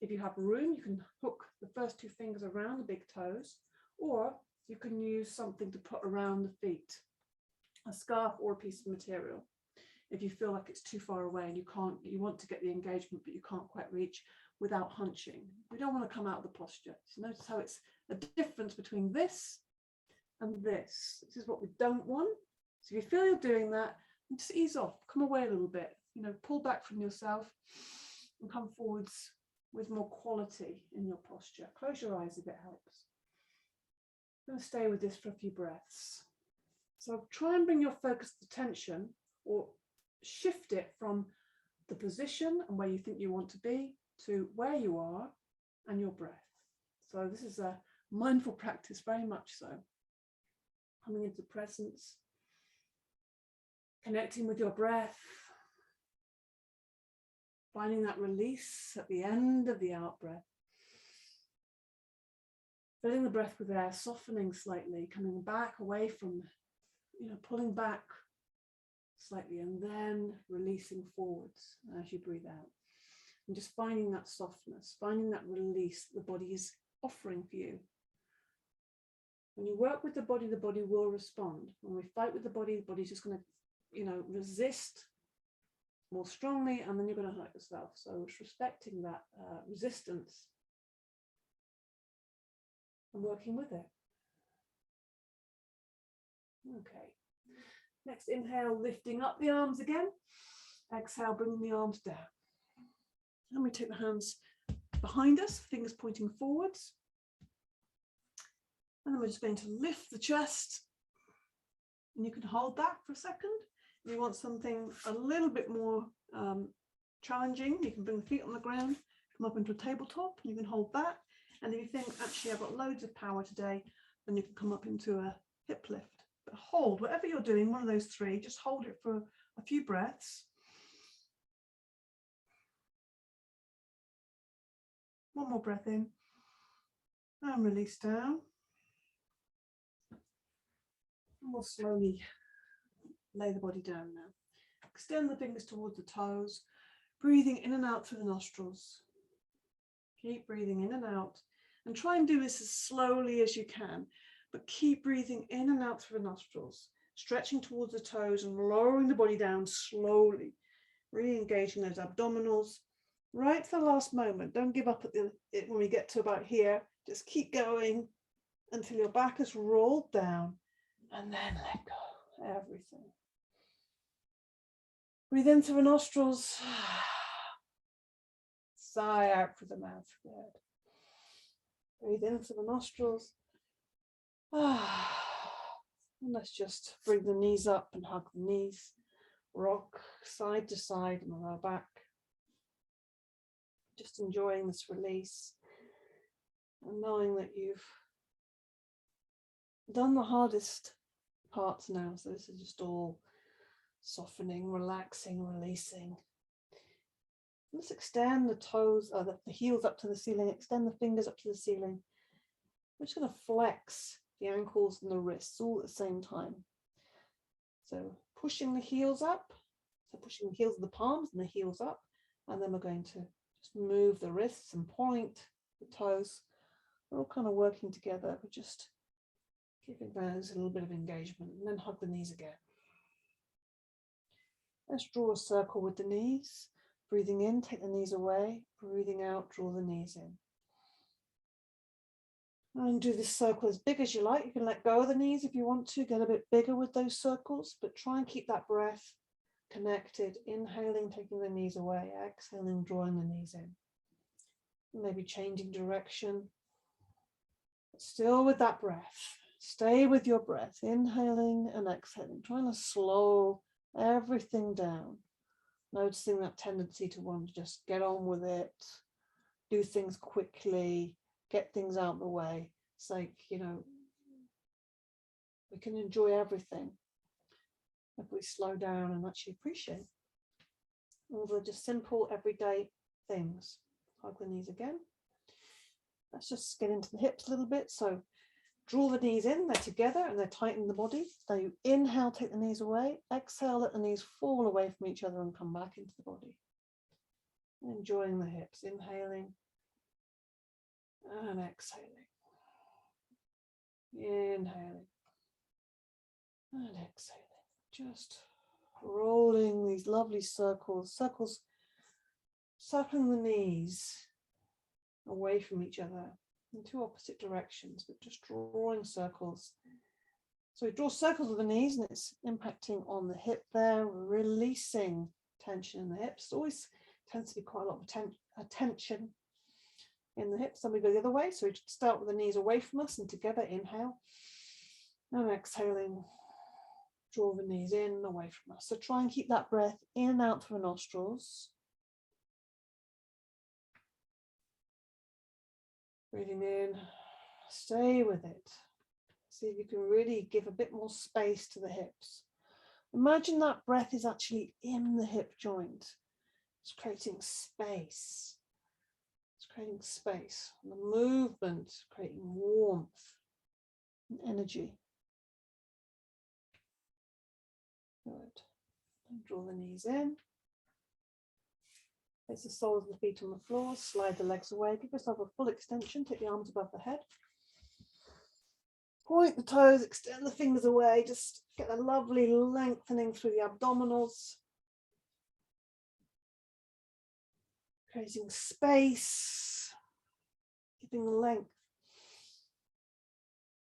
If you have room, you can hook the first two fingers around the big toes, or you can use something to put around the feet, a scarf or a piece of material. If you feel like it's too far away and you want to get the engagement, but you can't quite reach without hunching. We don't want to come out of the posture. So notice how it's a difference between this and this. This is what we don't want. So if you feel you're doing that, just ease off, come away a little bit, pull back from yourself and come forwards with more quality in your posture. Close your eyes if it helps. I'm going to stay with this for a few breaths. So try and bring your focused attention or shift it from the position and where you think you want to be to where you are and your breath. So this is a mindful practice, very much so. Coming into presence, connecting with your breath, finding that release at the end of the out breath. Filling the breath with air, softening slightly, coming back away from, pulling back slightly and then releasing forwards as you breathe out. And just finding that softness, finding that release the body is offering for you. When you work with the body will respond. When we fight with the body's just going to, resist more strongly, and then you're going to hurt yourself. So it's respecting that resistance and working with it. Okay. Next inhale, lifting up the arms again. Exhale, bringing the arms down. And we take the hands behind us, fingers pointing forwards. And then we're just going to lift the chest. And you can hold that for a second. If you want something a little bit more challenging, you can bring the feet on the ground, come up into a tabletop, and you can hold that. And if you think, actually, I've got loads of power today, then you can come up into a hip lift. But hold, whatever you're doing, one of those three, just hold it for a few breaths. One more breath in and release down. And we'll slowly lay the body down now. Extend the fingers towards the toes, breathing in and out through the nostrils. Keep breathing in and out, and try and do this as slowly as you can, but keep breathing in and out through the nostrils, stretching towards the toes and lowering the body down slowly, really engaging those abdominals right to the last moment. Don't give up at it when we get to about here. Just keep going until your back is rolled down, and then let go everything. Breathe in through the nostrils, sigh out through the mouth. Good. Breathe in through the nostrils. And let's just bring the knees up and hug the knees. Rock side to side and lower back. Just enjoying this release and knowing that you've done the hardest parts now. So this is just all softening, relaxing, releasing. Let's extend the toes, the heels up to the ceiling, extend the fingers up to the ceiling. We're just going to flex the ankles and the wrists all at the same time. So pushing the heels up, so pushing the heels of the palms and the heels up, And then we're going to just move the wrists and point the toes. We're all kind of working together. We're just giving those a little bit of engagement, and then hug the knees again. Let's draw a circle with the knees. Breathing in, take the knees away. Breathing out, draw the knees in. And do this circle as big as you like. You can let go of the knees if you want to, get a bit bigger with those circles, but try and keep that breath connected. Inhaling, taking the knees away. Exhaling, drawing the knees in. Maybe changing direction. But still with that breath. Stay with your breath. Inhaling and exhaling. Trying to slow everything down. Noticing that tendency to want to just get on with it. Do things quickly. Get things out of the way. It's like, you know, we can enjoy everything if we slow down and actually appreciate all the just simple everyday things. Hug the knees again. Let's just get into the hips a little bit. So draw the knees in, they're together and they're tightening the body. So you inhale, take the knees away. Exhale, let the knees fall away from each other and come back into the body. Enjoying the hips, inhaling and exhaling. Inhaling and exhaling. Just rolling these lovely circles, circling the knees away from each other in two opposite directions, but just drawing circles. So we draw circles with the knees and it's impacting on the hip there, releasing tension in the hips. It always tends to be quite a lot of tension in the hips. Then we go the other way. So we start with the knees away from us and together, inhale and exhaling, draw the knees in and away from us. So try and keep that breath in and out through the nostrils. Breathing in, stay with it. See if you can really give a bit more space to the hips. Imagine that breath is actually in the hip joint. It's creating space. It's creating space. And the movement, creating warmth and energy. Good. And draw the knees in. Place the soles of the feet on the floor. Slide the legs away. Give yourself a full extension. Take the arms above the head. Point the toes, extend the fingers away. Just get a lovely lengthening through the abdominals. Creating space, giving length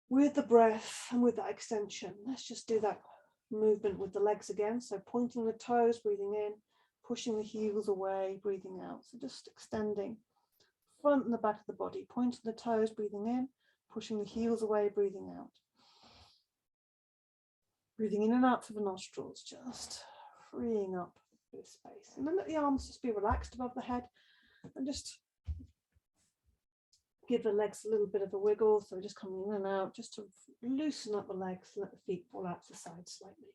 with the breath and with that extension. Let's just do that movement with the legs again. So pointing the toes, breathing in, pushing the heels away, breathing out. So just extending front and the back of the body, pointing the toes, breathing in, pushing the heels away, breathing out. Breathing in and out through the nostrils, just freeing up a bit of space. And then let the arms just be relaxed above the head and just give the legs a little bit of a wiggle. So just coming in and out, just to loosen up the legs and let the feet fall out to the side slightly.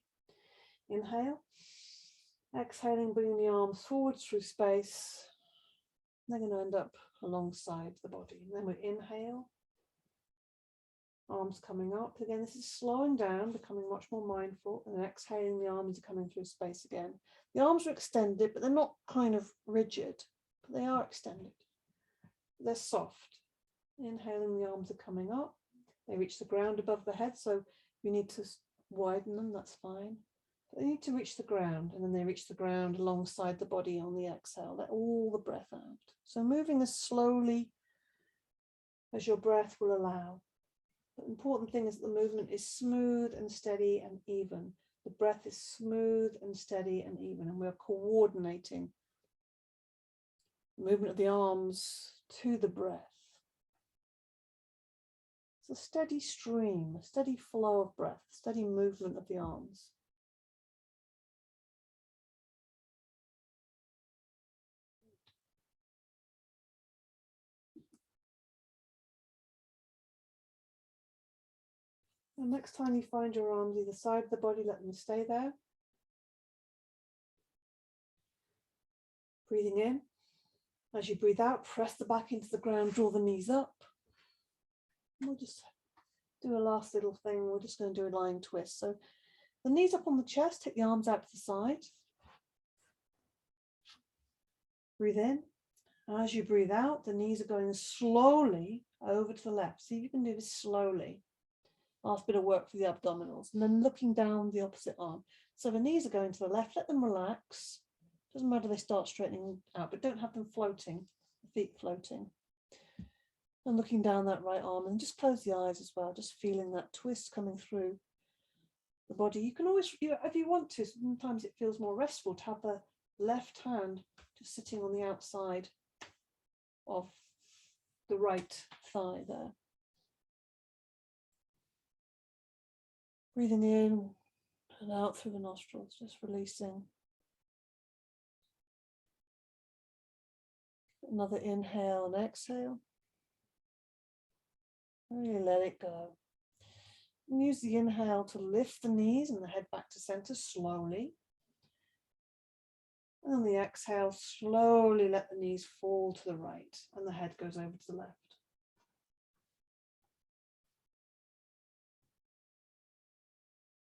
Inhale. Exhaling, bringing the arms forward through space. They're going to end up alongside the body. And then we inhale. Arms coming up. Again, this is slowing down, becoming much more mindful. And then exhaling, the arms are coming through space again. The arms are extended, but they're not kind of rigid. But they are extended. They're soft. Inhaling, the arms are coming up. They reach the ground above the head. So you need to widen them, that's fine. They need to reach the ground, and then they reach the ground alongside the body on the exhale. Let all the breath out. So moving as slowly as your breath will allow. The important thing is that the movement is smooth and steady and even. The breath is smooth and steady and even, and we're coordinating the movement of the arms to the breath. It's a steady stream, a steady flow of breath, steady movement of the arms. And next time you find your arms either side of the body, let them stay there. Breathing in. As you breathe out, press the back into the ground, draw the knees up. And we'll just do a last little thing. We're just going to do a lying twist. So the knees up on the chest, take the arms out to the side. Breathe in. As you breathe out, the knees are going slowly over to the left. See if you can do this slowly. Last bit of work for the abdominals. And then looking down the opposite arm. So the knees are going to the left. Let them relax. Doesn't matter if they start straightening out, but don't have them floating, the feet floating. And looking down that right arm, and just close the eyes as well, just feeling that twist coming through the body. You can always, if you want to, sometimes it feels more restful to have the left hand just sitting on the outside of the right thigh there. Breathing in and out through the nostrils, just releasing. Another inhale and exhale. Really let it go. And use the inhale to lift the knees and the head back to center slowly. And on the exhale, slowly let the knees fall to the right and the head goes over to the left.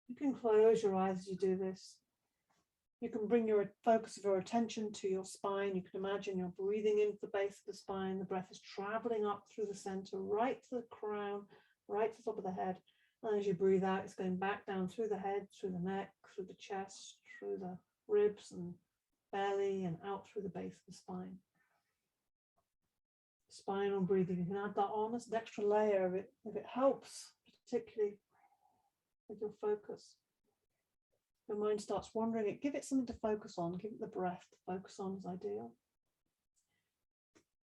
You can close your eyes as you do this. You can bring your focus of your attention to your spine. You can imagine you're breathing into the base of the spine. The breath is traveling up through the center, right to the crown, right to the top of the head. And as you breathe out, it's going back down through the head, through the neck, through the chest, through the ribs and belly, and out through the base of the spine. Spinal breathing, you can add that on as an extra layer if it helps, particularly with your focus. Your mind starts wandering, give it something to focus on, give it the breath to focus on is ideal.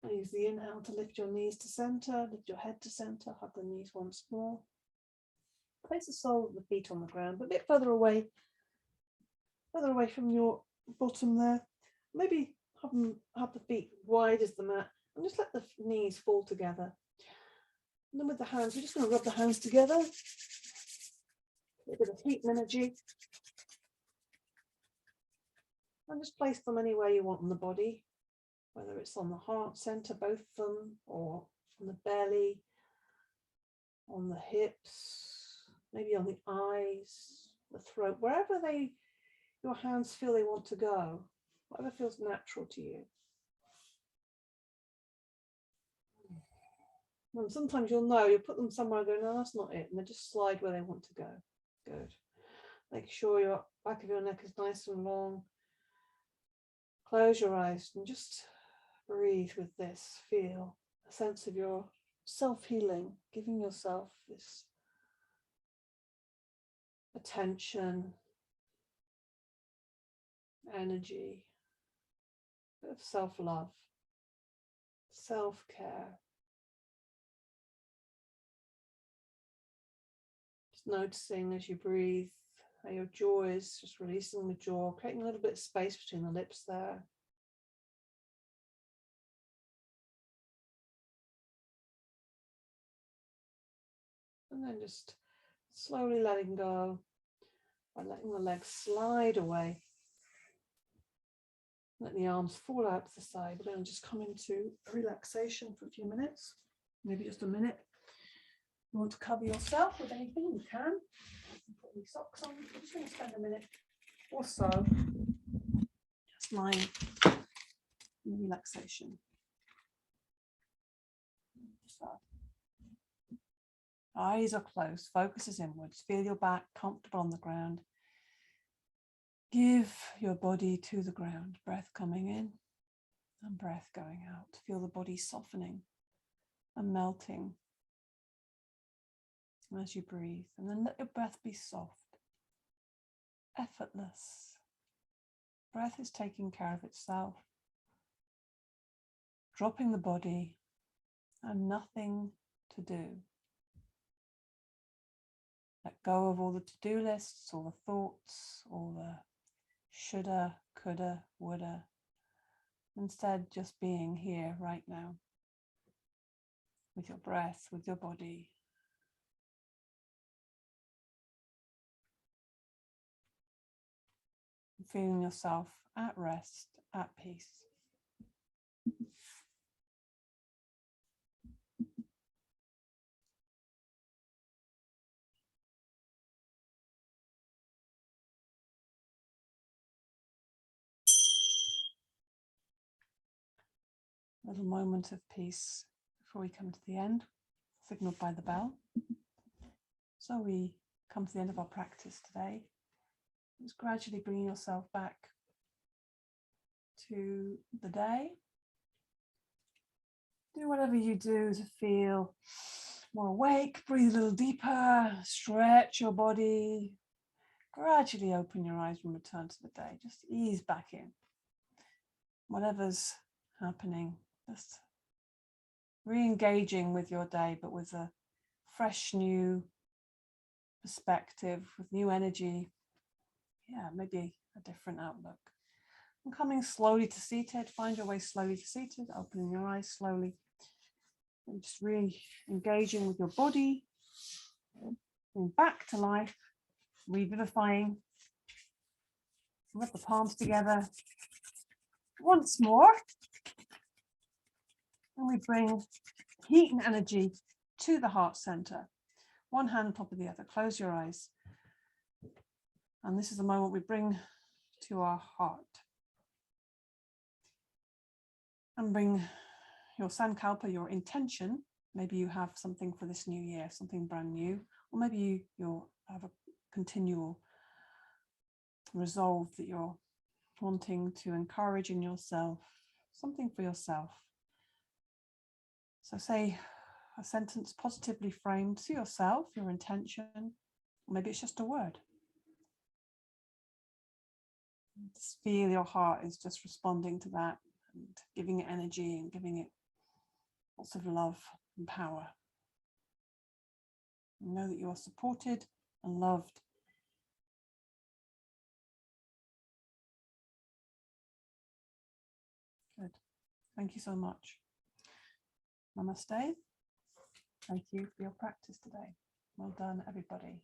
And use the inhale to lift your knees to center, lift your head to center, hug the knees once more. Place the sole of the feet on the ground, but a bit further away from your bottom there. Maybe have the feet wide as the mat, and just let the knees fall together. And then with the hands, we're just going to rub the hands together. A bit of heat and energy. And just place them anywhere you want on the body, whether it's on the heart center, both of them, or on the belly, on the hips, maybe on the eyes, the throat, wherever your hands feel they want to go, whatever feels natural to you. And sometimes you'll put them somewhere, go, no, that's not it, and they just slide where they want to go. Good. Make sure your back of your neck is nice and long. Close your eyes and just breathe with this. Feel a sense of your self-healing, giving yourself this attention, energy, bit of self-love, self-care. Just noticing as you breathe how your jaw is just releasing the jaw, creating a little bit of space between the lips there. And then just slowly letting go by letting the legs slide away. Let the arms fall out to the side. We're going to just come into relaxation for a few minutes, maybe just a minute. You want to cover yourself with anything, you can. Put any socks on. I'm just going to spend a minute or so just lying in relaxation. Eyes are closed, focus is inwards. Feel your back comfortable on the ground. Give your body to the ground. Breath coming in and breath going out. Feel the body softening and melting as you breathe. And then let your breath be soft, effortless. Breath is taking care of itself. Dropping the body and nothing to do. Let go of all the to-do lists, all the thoughts, all the shoulda, coulda, woulda. Instead, just being here right now with your breath, with your body. Feeling yourself at rest, at peace. A little moment of peace before we come to the end, signaled by the bell. So we come to the end of our practice today. Just gradually bringing yourself back to the day. Do whatever you do to feel more awake. Breathe a little deeper, stretch your body. Gradually open your eyes and return to the day. Just ease back in. Whatever's happening, just re-engaging with your day, but with a fresh new perspective, with new energy. Yeah, maybe a different outlook. And coming slowly to seated, find your way slowly to seated, opening your eyes slowly. And just re-engaging with your body, going back to life, revivifying. Rub the palms together once more. And we bring heat and energy to the heart center. One hand on top of the other. Close your eyes. And this is the moment we bring to our heart. And bring your sankalpa, your intention. Maybe you have something for this new year, something brand new. Or maybe you'll have a continual resolve that you're wanting to encourage in yourself, something for yourself. So say a sentence positively framed to yourself, your intention, or maybe it's just a word. Just feel your heart is just responding to that and giving it energy and giving it lots of love and power. You know that you are supported and loved. Good. Thank you so much. Namaste. Thank you for your practice today. Well done, everybody.